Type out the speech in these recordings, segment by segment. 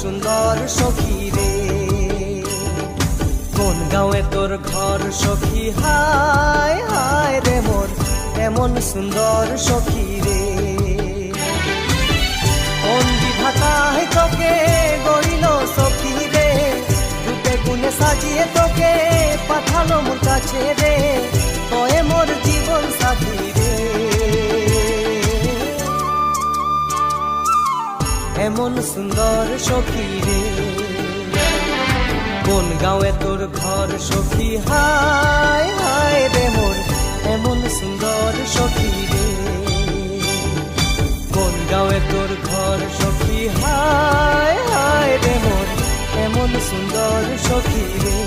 সুন্দর সখী রে। কোন গাঁয়ে তোর ঘর সখী, হায় হায় রে মোর এমন সুন্দর সখী রে। কোন বিধাতায় তোকে গড়িল সখী রে, রূপে গুণে সাজিয়ে তোকে পাঠালো মোর কাছে রে, তোয়ে মোর জীবন সাথী রে। এমন সুন্দর সখী রে। কোন গাঁয়ে তোর ঘর সখী, হায় হায় রে মোর এমন সুন্দর সখী রে। কোন গাঁয়ে তোর ঘর সখী, হায় হায় রে মোর এমন সুন্দর সখী রে।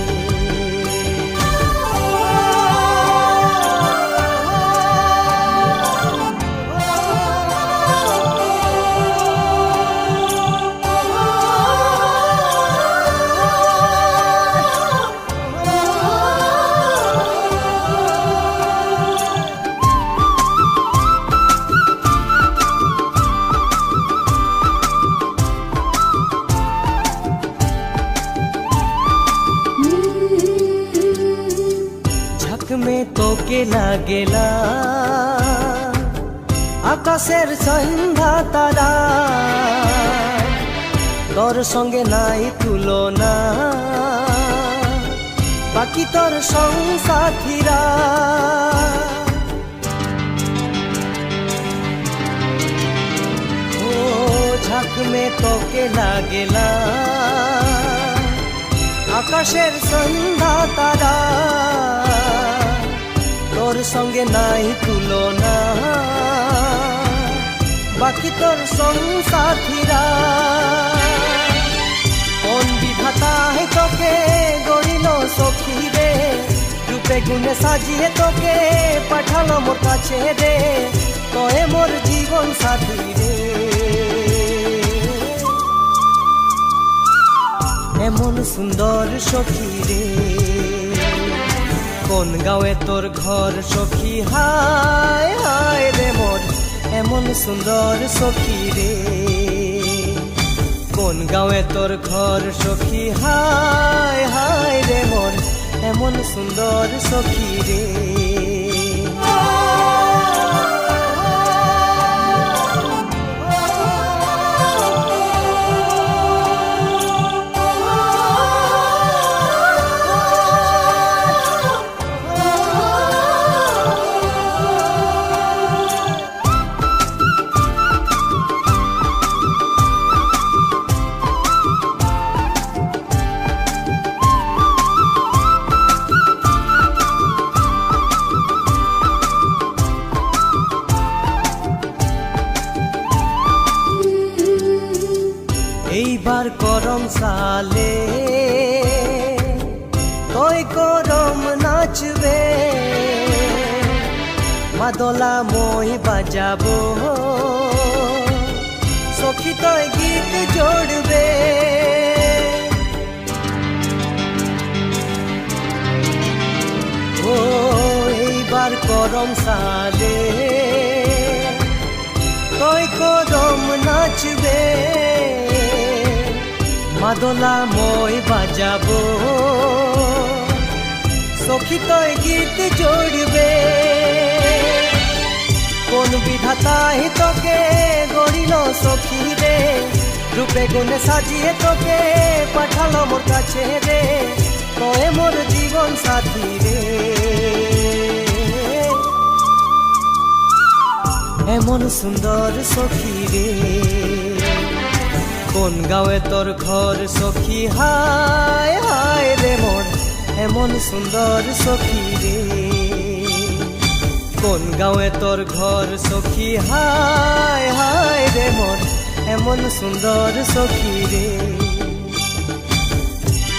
में তোকে না গেলা আকাশের সন্ধ্যা তারা, তোর সঙ্গে নাই তুলনা বাকি তোর সংসাথীরা। ও ঝাঁক মে তোকে না গেলা আকাশের সন্ধ্যা তারা, তোর সঙ্গে নাই তুলনা বাকি তোর সংসাথীরা। কোন বিধাতায় তোকে গড়িল সখী রে, রূপে গুণে সাজিয়ে তোকে পাঠালো মোর কাছে রে, তোয়ে মোর জীবন সাথী রে। এমন সুন্দর সখী রে। কোন গাঁয়ে তোর ঘর সখী, হায় হায় রে মোর এমন সুন্দর সখী রে। কোন গাঁয়ে তোর ঘর সখী, হায় হায় রে মোর এমন সুন্দর সখী রে। এইবার করম সালে তোই করম নাচবে, মাদলা মই বাজাবো সখী তোই গীত জড়বে। ও এইবার করম সালে তোই করম নাচবে, মাদলা মই বাজাবো সখী তোই গীত জড়বে। কোন বিধাতায় তোকে গড়িল সখী রে, রূপে গুণে সাজিয়ে তোকে পাঠালো মোর কাছে রে, তোয়ে মোর জীবন সাথী রে। এমন সুন্দর সখী রে। কোন গাঁয়ে তোর ঘর সখী, হায় হায় রে মোর এমন সুন্দর সখী রে। কোন গাঁয়ে তোর ঘর সখী, হায় হায় রে মোর এমন সুন্দর সখী রে।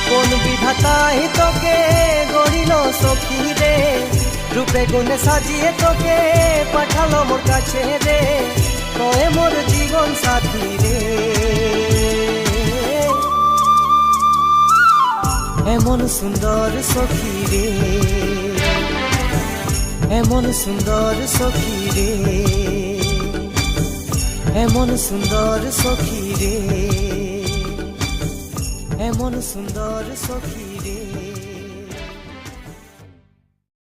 কোন বিধাতায় তোকে গড়িল সখী রে, রূপে গুণে সাজিয়ে তোকে পাঠালো মোর কাছে রে, তোয়ে মোর জীবন সাথী রে। এমন সুন্দর সখী রে, এমন সুন্দর সখী রে, এমন সুন্দর সখী রে। এমন সুন্দর সখী